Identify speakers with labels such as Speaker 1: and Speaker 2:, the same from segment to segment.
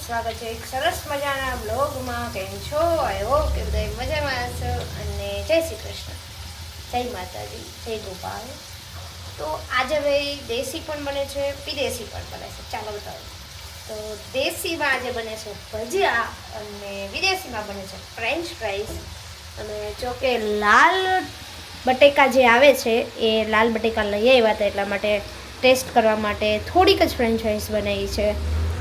Speaker 1: સ્વાગત છે એક સરસ મજાના બ્લોગમાં. કેમ છો? આઈ હોપ કે બધા મજામાં હશો. અને જય શ્રી કૃષ્ણ, જય માતાજી, જય ગોપાલ. તો આજે ભાઈ દેશી પણ બને છે, વિદેશી પણ બને છે. ચાલો બતાવો. તો દેશીમાં આજે બને છે ભજીયા અને વિદેશીમાં બને છે ફ્રેન્ચ ફ્રાઈઝ. અને જો કે લાલ બટેકા જે આવે છે એ લાલ બટેકા લઈ આવ્યા હતા, એટલા માટે ટેસ્ટ કરવા માટે થોડીક જ ફ્રેન્ચ ફ્રાઈઝ બનાવી છે.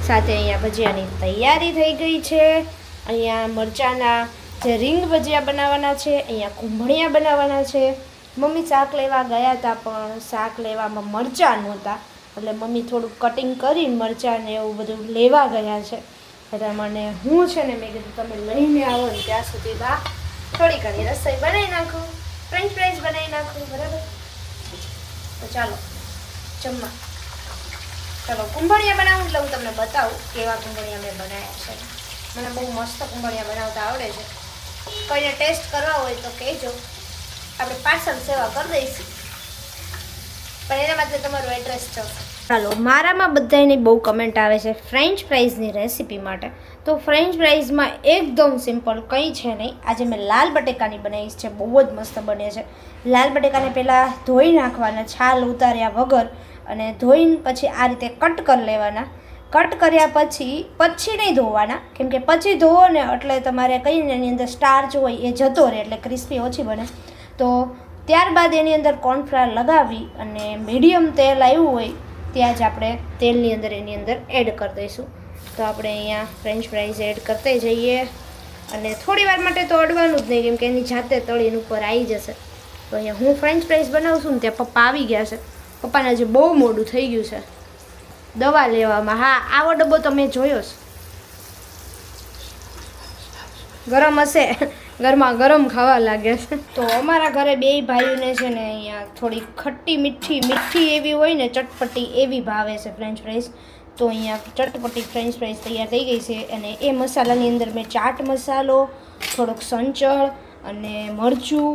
Speaker 1: સાથે અહીંયા ભજીયાની તૈયારી થઈ ગઈ છે. અહીંયા મરચાંના જે રીંગ ભજીયા બનાવવાના છે, અહીંયા કુંભળિયા બનાવવાના છે. મમ્મી શાક લેવા ગયા હતા પણ શાક લેવામાં મરચાં નહોતા, એટલે મમ્મી થોડુંક કટિંગ કરીને મરચાં ને એવું બધું લેવા ગયા છે. એટલે મને હું છે ને મેં કીધું તમે લઈને આવો ને ત્યાં સુધીમાં થોડી ઘણી રસોઈ બનાવી નાખું, ફ્રેન્ચ ફ્રાઈઝ બનાવી નાખું. બરાબર, તો ચાલો જમવા. ચાલો કુંભળિયા બનાવું એટલે હું તમને બતાવું કેવા કુંભળિયા મેં બનાવ્યા છે. મને બહુ મસ્ત કુંભળિયા બનાવતા આવડે છે. કોઈને ટેસ્ટ કરવા હોય તો કહેજો, આપણે પાર્સલ સેવા કરી દઈશું, પણ એના માટે તમારું એડ્રેસ છે. ચાલો, મારામાં બધાની બહુ કમેન્ટ આવે છે ફ્રેન્ચ ફ્રાઈઝની રેસીપી માટે. તો ફ્રેન્ચ ફ્રાઈઝમાં એકદમ સિમ્પલ કંઈ છે નહીં. આજે મેં લાલ બટેકાની બનાવી છે, બહુ જ મસ્ત બને છે. લાલ બટેકાને પહેલાં ધોઈ નાખવાના, છાલ ઉતાર્યા વગર, અને ધોઈને પછી આ રીતે કટ કરી લેવાના. કટ કર્યા પછી નહીં ધોવાના, કેમ કે પછી ધોવો ને એટલે તમારે કહીને એની અંદર સ્ટાર્ચ હોય એ જતો રહે, એટલે ક્રિસ્પી ઓછી બને. તો ત્યારબાદ એની અંદર કોર્નફ્લાવર લગાવી અને મીડિયમ તેલ આવ્યું હોય ત્યાં જ આપણે તેલની અંદર એની અંદર એડ કરી દઈશું. તો આપણે અહીંયા ફ્રેન્ચ ફ્રાઈઝ એડ કરતા જઈએ, અને થોડી વાર માટે તો અડવાનું જ નહીં, કેમ કે એની જાતે તળીને ઉપર આવી જશે. તો અહીંયા હું ફ્રેન્ચ ફ્રાઈઝ બનાવું છું ને ત્યાં પપ્પા આવી ગયા છે. પપ્પાને હજી બહુ મોડું થઈ ગયું છે દવા લેવામાં. હા, આવો ડબ્બો તો મેં જોયો છે, ગરમ હશે, ઘરમાં ગરમ ખાવા લાગે છે. તો અમારા ઘરે બે ભાઈઓને છે ને અહીંયા થોડી ખટ્ટી મીઠી એવી હોય ને ચટપટી એવી ભાવે છે ફ્રેન્ચ ફ્રાઈઝ. તો અહીંયા ચટપટી ફ્રેન્ચ ફ્રાઈઝ તૈયાર થઈ ગઈ છે. અને એ મસાલાની અંદર મેં ચાટ મસાલો, થોડોક સંચળ અને મરચું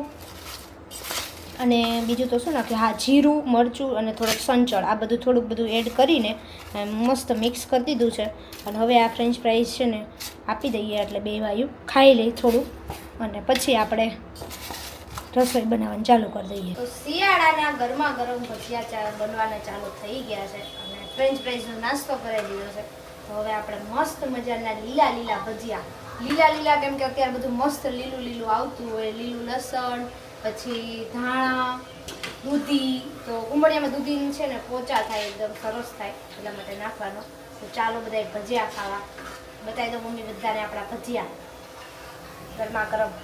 Speaker 1: અને બીજું તો શું નાખ્યું, હા જીરું, મરચું અને થોડુંક સંચળ, આ થોડુંક બધું એડ કરીને મસ્ત મિક્સ કરી દીધું છે. અને હવે આ ફ્રેન્ચ ફ્રાઈઝ છે ને આપી દઈએ, એટલે બે ભાઈઓ ખાઈ લઈ થોડું, અને પછી આપણે રસોઈ બનાવવાનું ચાલુ કરી દઈએ. તો શિયાળાના ગરમા ગરમ ભજીયા બનવાના ચાલુ થઈ ગયા છે, અને ફ્રેન્ચ ફ્રાઈઝનો નાસ્તો કરી દીધો છે. તો હવે આપણે મસ્ત મજાના લીલા ભજીયા, લીલા કેમ કે અત્યારે બધું મસ્ત લીલું આવતું હોય, લીલું લસણ, પછી ધાણા, દૂધી. તો કુંભળિયામાં દૂધી છે ને પોચા થાય, એકદમ સરસ થાય, એટલા માટે નાખવાનો. તો ચાલો બધા ભજીયા ખાવા. બતાવી દો મમ્મી બધાને આપણા ભજીયા ગરમા ગરમ.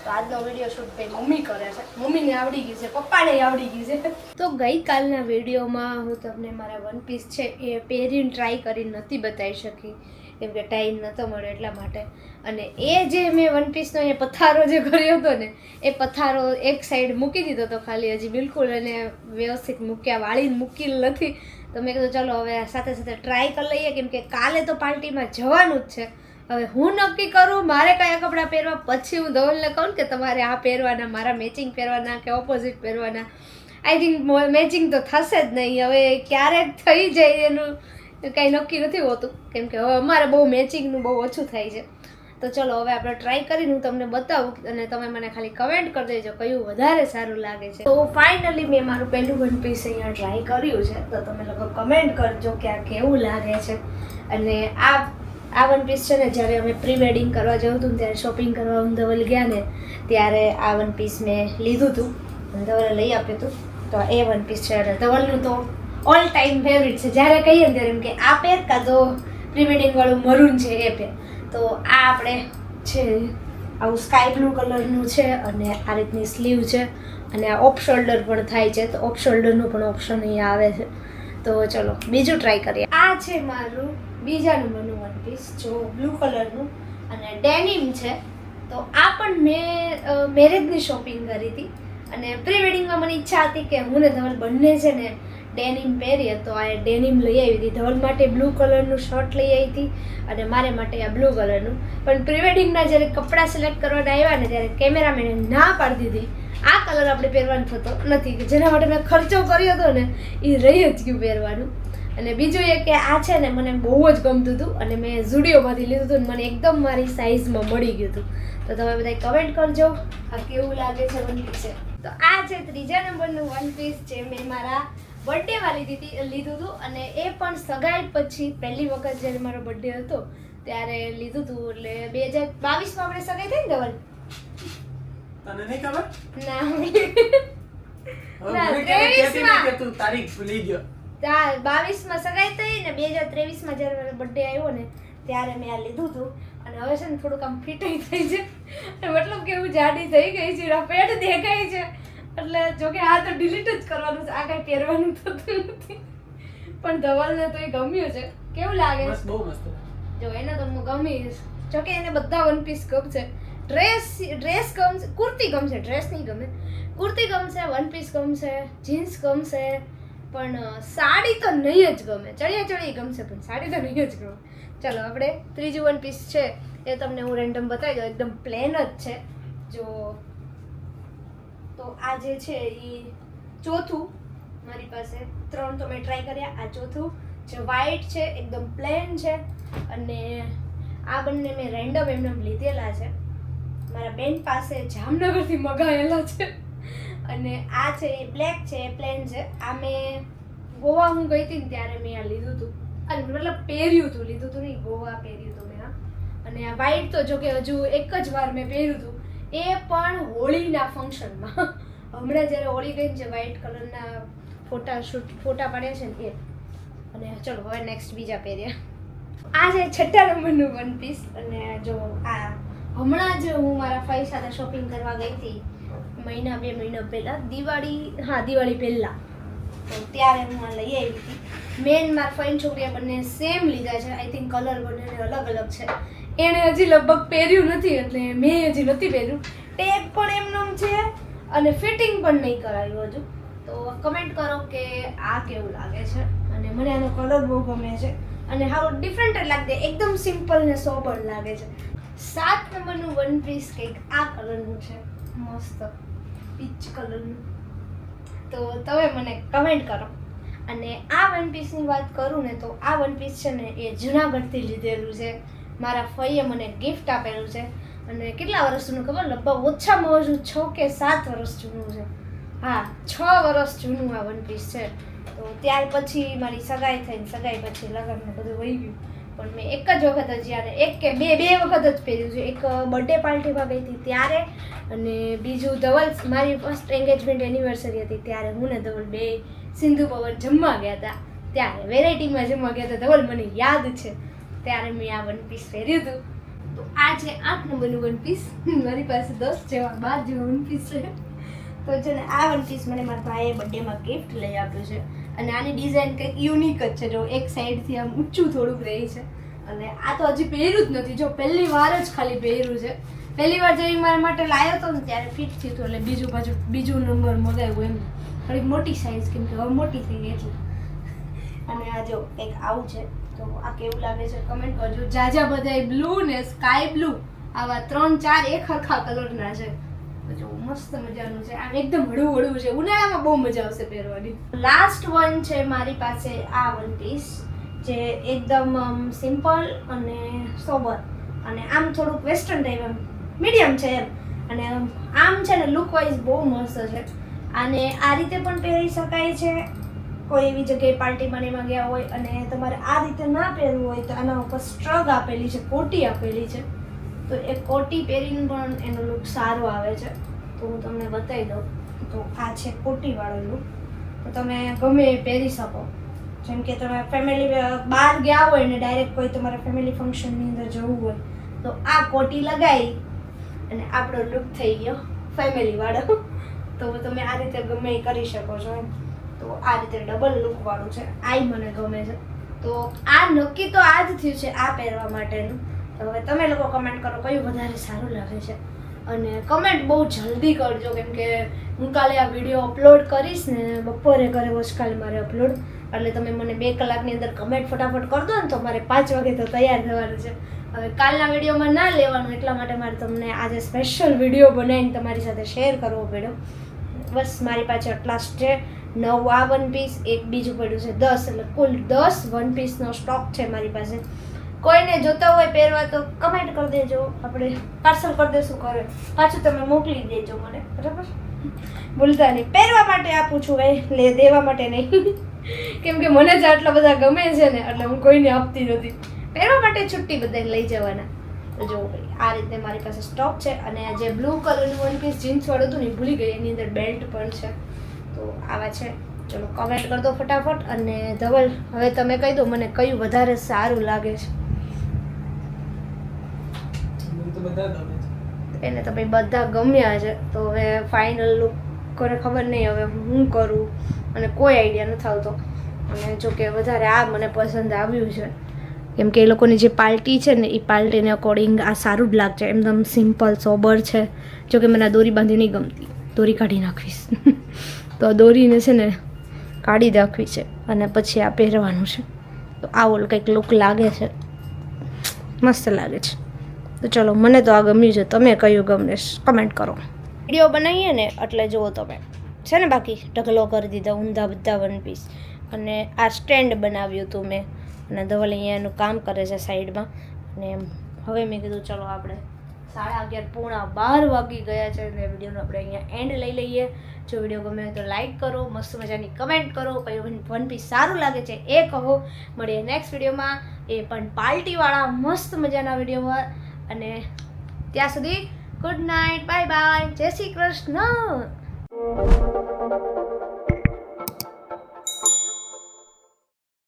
Speaker 1: તો આજનો વિડીયો શૂટ ભાઈ મમ્મી કરે છે, મમ્મીને આવડી ગયું છે, પપ્પાને આવડી ગયું છે. તો ગઈકાલના વિડીયોમાં હું તમને મારા વન પીસ છે એ પહેરીને ટ્રાય કરીને નથી બતાવી શકી, કેમ કે ટાઈમ નહોતો મળ્યો એટલા માટે. અને એ જે મેં વન પીસનો એ પથારો જે કર્યો હતો ને, એ પથારો એક સાઈડ મૂકી દીધો હતો ખાલી, હજી બિલકુલ એને વ્યવસ્થિત વાળીને મૂકેલ નથી. તો મેં કીધું ચાલો હવે સાથે ટ્રાય કરી લઈએ, કેમ કે કાલે તો પાર્ટીમાં જવાનું જ છે. હવે હું નક્કી કરું મારે કયા કપડાં પહેરવા, પછી હું ધવલને કહું કે તમારે આ પહેરવાના, મારા મેચિંગ પહેરવાના કે ઓપોઝિટ પહેરવાના. આઈ થિંક મેચિંગ તો થશે જ નહીં. હવે ક્યારેક થઈ જાય એનું કાંઈ નક્કી નથી હોતું, કેમ કે હવે અમારે બહુ મેચિંગનું બહુ ઓછું થાય છે. તો ચલો હવે આપણે ટ્રાય કરીને હું તમને બતાવું, અને તમે મને ખાલી કમેન્ટ કરી દેજો કયું વધારે સારું લાગે છે. તો ફાઇનલી મેં મારું પહેલું વન પીસ અહીંયા ટ્રાય કર્યું છે, તો તમે લોકો કમેન્ટ કરજો કે આ કેવું લાગે છે. અને આ વન પીસ છે ને જ્યારે અમે પ્રી વેડિંગ કરવા જવું હતું ત્યારે શોપિંગ કરવા ધવલ ગયા ને ત્યારે આ વન પીસ મેં લીધું હતું, ધવલે લઈ આપ્યું હતું. તો એ વન પીસ છે, ધવલનું તો ઓલ ટાઈમ ફેવરિટ છે. જ્યારે કહીએ ને ત્યારે એમ કે આ પહેર, કાં તો પ્રી વેડિંગ વાળું મરૂન છે એ પહેર. તો આ આપણે છે આવું સ્કાય બ્લુ કલરનું છે, અને આ રીતની સ્લીવ છે, અને આ ઓફ શોલ્ડર પણ થાય છે. તો ઓફ શોલ્ડરનું પણ ઓપ્શન અહીંયા આવે છે. તો ચલો બીજું ટ્રાય કરીએ. આ છે મારું બીજા નંબરનું વન પીસ, જો બ્લુ કલરનું, અને ડેનિમ છે. તો આ પણ મેં મેરેજની શોપિંગ કરી હતી, અને પ્રી વેડિંગમાં મને ઈચ્છા હતી કે હું ને ધવલ બંને છે ને ડેનિમ પહેરીએ. તો આ ડેનિમ લઈ આવી હતી. ધવલ માટે બ્લુ કલરનું શર્ટ લઈ આવી હતી, અને મારે માટે આ બ્લુ કલરનું. પણ પ્રી વેડિંગના જ્યારે કપડાં સિલેક્ટ કરવાના આવ્યા ને ત્યારે કેમેરામેને ના પાડી દીધી, આ કલર આપણે પહેરવાનો થતો નથી, કે જેના માટે મેં ખર્ચો કર્યો હતો ને એ રહી જ ગયું પહેરવાનું. અને બીજું એ કે આ છે ને મને બહુ જ ગમતું હતું અને મેં ઝુડિયોમાંથી લીધું હતું અને મને એકદમ મારી સાઇઝમાં મળી ગયું હતું. તો તમે બધા કમેન્ટ કરજો આ કેવું લાગે છે વન પીસ છે. તો આ છે 3જા નંબરનું વન પીસ જે મેં મારા બર્થડેમાં લીધું હતું અને એ પણ સગાઈ પછી પહેલી વખત જ્યારે મારો બર્થડે હતો ત્યારે લીધું હતું. એટલે 2022માં આપણે સગાઈ થઈ ને ધવલ?
Speaker 2: તને નહીં ખબર?
Speaker 1: ના
Speaker 2: ના 23માં તું તારીખ ભૂલી ગયો.
Speaker 1: 22માં સગાઈ થઈ ને 2023માં જ્યારે મારો બર્થડે આવ્યો ને ત્યારે મેં આ લીધું હતું. અને હવે છે ને થોડુંક આમ ફિટાઈ થઈ છે મતલબ કે હું જાડી થઈ ગઈ છું, પેટ દેખાય છે એટલે જોકે આ તો ડિલીટ જ કરવાનું છે, આ કઈ પહેરવાનું થતું નથી. પણ ધવલને તો એ ગમ્યું છે. કેવું લાગે?
Speaker 2: બસ બહુ મસ્ત.
Speaker 1: જો એને તો ગમી જોકે એને બધા વન પીસ ગમશે. ડ્રેસ ગમશે, કુર્તી ગમશે, ડ્રેસ નહીં ગમે. કુર્તી ગમશે, વન પીસ ગમશે, જીન્સ ગમશે, પણ સાડી તો નહીં જ ગમે. ચણિયા ગમશે પણ સાડી તો નહીં જ ગમે. ચાલો આપણે ત્રીજું વન પીસ છે એ તમને હું રેન્ડમ બતાવી દઉં. એકદમ પ્લેન જ છે. જો તો આ જે છે એ ચોથું મારી પાસે 3 તો મેં ટ્રાય કર્યા. આ ચોથું જે વ્હાઈટ છે એકદમ પ્લેન છે અને આ બંને મેં રેન્ડમ એમને લીધેલા છે. મારા બેન પાસે જામનગરથી મગાવેલા છે. અને આ છે એ બ્લેક છે, એ પ્લેન છે. આ મેં ગોવા હું ગઈ હતી ને ત્યારે મેં આ લીધું હતું અને મતલબ પહેર્યું હતું, લીધું હતું નહીં, ગોવા પહેર્યું હતું મેં. અને આ વ્હાઈટ તો જો કે હજુ એક જ વાર મેં પહેર્યું હતું, એ પણ હોળીના ફંક્શનમાં. હમણાં જ્યારે હોળી ગઈ છે વ્હાઈટ કલરના ફોટા પાડ્યા છે ને એ. અને ચલો હવે નેક્સ્ટ બીજા પહેર્યા. આ છે 6ઠ્ઠા નંબરનું વન પીસ. અને જો આ હમણાં જ હું મારા ફઈ સાથે શોપિંગ કરવા ગઈ હતી 2 મહિના પહેલાં, દિવાળી પહેલાં. તો ત્યારે હું આ લઈ આવી હતી. મેન મારા ફઈન છોકરીએ બંને સેમ લીધા છે. આઈ થિંક કલર બંનેને અલગ અલગ છે. એણે હજી લગભગ પહેર્યું નથી એટલે મેં હજી નથી પહેર્યું. ટેગ પણ એમનું છે અને ફિટિંગ પણ નહીં કરાવ્યું હજુ. તો કમેન્ટ કરો કે આ કેવું લાગે છે. અને મને આનો કલર બહુ ગમે છે અને હાવ ડિફરન્ટ લાગે, એકદમ સિમ્પલ ને સોબર લાગે છે. 7 નંબરનું વન પીસ કંઈક આ કલરનું છે, મસ્ત પીચ કલરનું. તો તમે મને કમેન્ટ કરો. અને આ વન પીસની વાત કરું ને તો આ વન પીસ છે ને એ જુનાગઢથી લીધેલું છે. મારા ફઈએ મને ગિફ્ટ આપેલું છે. અને કેટલા વર્ષ જૂનું ખબર? લગભગ ઓછામાં ઓછું 6 કે 7 વર્ષ જૂનું છે. હા 6 વર્ષ જૂનું આ વન પીસ છે. તો ત્યાર પછી મારી સગાઈ થઈને, સગાઈ પછી લગ્નને બધું વહી ગયું. પણ મેં એક જ વખત જ યાર એક કે બે વખત જ પહેર્યું છે. એક બર્થડે પાર્ટીમાં ગઈ હતી ત્યારે અને બીજું ધવલ મારી ફર્સ્ટ એન્ગેજમેન્ટ એનિવર્સરી હતી ત્યારે હું ને ધવલ બે સિંધુ ભવન જમવા ગયા હતા. ત્યારે વેરાયટીમાં જમવા ગયા હતા. ધવલ મને યાદ છે ત્યારે મેં આ વન પીસ પહેર્યું હતું. તો આ છે 8 નંબરનું વન પીસ. મારી પાસે 10 જેવા 12 જેવા વન પીસ છે. તો છે ને આ વન પીસ મને મારા ભાઈએ બર્થડેમાં ગિફ્ટ લઈ આપ્યું છે. અને આની ડિઝાઇન કંઈક યુનિક જ છે. જો એક સાઈડથી આમ ઊંચું થોડુંક રહી છે. અને આ તો હજી પહેર્યું જ નથી. જો પહેલી વાર જ ખાલી પહેર્યું છે. પહેલી વાર જેવી મારા માટે લાવ્યો હતો ને ત્યારે ફિટ થયું હતું. એટલે બીજું નંબર મગાવ્યું એમ. થોડીક મોટી સાઇઝ કેમ કે હવે મોટી થઈ ગઈ એટલે. અને આ જો કંઈક આવું છે. તો આ કેવું લાગે છે કમેન્ટ કરજો. જાજા બધા બ્લુ ને સ્કાય બ્લુ આવા 3-4 એક હરખા કલરના છે. જો મસ્ત મજાનું છે. આમ એકદમ હળવું છે. ઉનાળામાં બહુ મજા આવશે પહેરવાની. લાસ્ટ વન છે મારી પાસે આ વન પીસ જે એકદમ સિમ્પલ અને સોબર અને આમ થોડુંક વેસ્ટર્ન ટાઈપ એમ મીડિયમ છે એમ. અને આમ છે ને લુક વાઇઝ બહુ મસ્ત છે. આને આ રીતે પણ પહેરી શકાય છે કોઈ એવી જગ્યાએ પાર્ટીમાં એમાં ગયા હોય અને તમારે આ રીતે ના પહેરવું હોય તો આના ઉપર સ્ટ્રગ આપેલી છે, કોટી આપેલી છે. તો એ કોટી પહેરીને પણ એનો લુક સારો આવે છે. તો હું તમને બતાવી દઉં. તો આ છે કોટીવાળો લુક. તો તમે ગમે એ પહેરી શકો. જેમ કે તમે ફેમિલી બહાર ગયા હોય ને ડાયરેક્ટ કોઈ તમારા ફેમિલી ફંક્શનની અંદર જવું હોય તો આ કોટી લગાવી અને આપણો લુક થઈ ગયો ફેમિલીવાળો. તો તમે આ રીતે ગમે એ કરી શકો છો એમ. તો આ રીતે ડબલ લુકવાળું છે. આઈ મને ગમે છે. તો આ નક્કી તો આ જ થયું છે આ પહેરવા માટેનું. તો હવે તમે લોકો કમેન્ટ કરો કયું વધારે સારું લાગે છે. અને કમેન્ટ બહુ જલ્દી કરજો કેમ કે હું કાલે આ વિડીયો અપલોડ કરીશ ને બપોરે કર્યો છે કાલે મારે અપલોડ. એટલે તમે મને 2 કલાકની અંદર કમેન્ટ ફટાફટ કરી દો ને તો મારે 5 વાગે તો તૈયાર થવાનું છે. હવે કાલના વિડીયોમાં ના લેવાનું એટલા માટે મારે તમને આજે સ્પેશિયલ વિડીયો બનાવીને તમારી સાથે શેર કરવો પડ્યો. બસ મારી પાસે આટલા જ છે. 9 આ વન પીસ, એક બીજું પડ્યું છે 10, એટલે કુલ 10 વન પીસનો સ્ટોક છે મારી પાસે. કોઈને જોતા હોય પહેરવા તો કમેન્ટ કરી દેજો, આપણે પાર્સલ કરી દેશું ઘરે, પાછું તમે મોકલી દેજો મને, બરાબર? ભૂલતા નહીં. પહેરવા માટે આપું છું લે દેવા માટે નહીં. કેમ કે મને જ આટલા બધા ગમે છે ને એટલે હું કોઈને આપતી નથી. પહેરવા માટે છુટ્ટી બધાને લઈ જવાના. તો જો આ રીતે મારી પાસે સ્ટોક છે. અને આ જે બ્લુ કલરનું વન પીસ જીન્સ વાળું હતું ને ભૂલી ગઈ, એની અંદર બેલ્ટ પણ છે. તો આવા છે. ચલો કમેન્ટ કરી દો ફટાફટ. અને ધવલ હવે તમે કહી દો મને કયું વધારે સારું લાગે છે.
Speaker 2: મને તો બધા ગમે છે.
Speaker 1: એને તો ભાઈ બધા ગમ્યા છે. તો હવે ફાઇનલ લુક કોને ખબર નહીં હવે હું કરું, અને કોઈ આઈડિયા નથી આવતો. અને જો કે વધારે આ મને પસંદ આવ્યું છે, કેમ કે એ લોકોની જે પાર્ટી છે ને એ પાર્ટીને અકોર્ડિંગ આ સારું જ લાગશે. એકદમ સિમ્પલ સોબર છે. જો કે મને આ દોરી બાંધી નહીં ગમતી, દોરી કાઢી નાખવીશ. તો આ દોરીને છે ને કાઢી નાખવી છે અને પછી આ પહેરવાનું છે. તો આવો કંઈક લુક લાગે છે, મસ્ત લાગે છે. તો ચલો મને તો આ ગમ્યું છે. તમે કયું ગમે કમેન્ટ કરો. વિડીયો બનાવીએ ને એટલે જુઓ તમે છે ને, બાકી ઢગલો કરી દીધા ઊંધા બધા વન પીસ. અને આ સ્ટેન્ડ બનાવ્યું હતું મેં, અને ધવલ અહીંયા એનું કામ કરે છે સાઈડમાં. અને હવે મેં કીધું ચલો આપણે 11:30 પોણા 12 વાગી ગયા છે, અને વિડીયોનો આપણે અહીંયા એન્ડ લઈ લઈએ. જો વિડીયો ગમે તો લાઈક કરો, મસ્ત મજાની કમેન્ટ કરો, કયું વન પીસ સારું લાગે છે એ કહો. મળીએ નેક્સ્ટ વિડીયોમાં, એ પણ પાર્ટીવાળા મસ્ત મજાના વિડીયોમાં. અને ત્યાં સુધી ગુડ નાઇટ, બાય બાય, જય શ્રી કૃષ્ણ.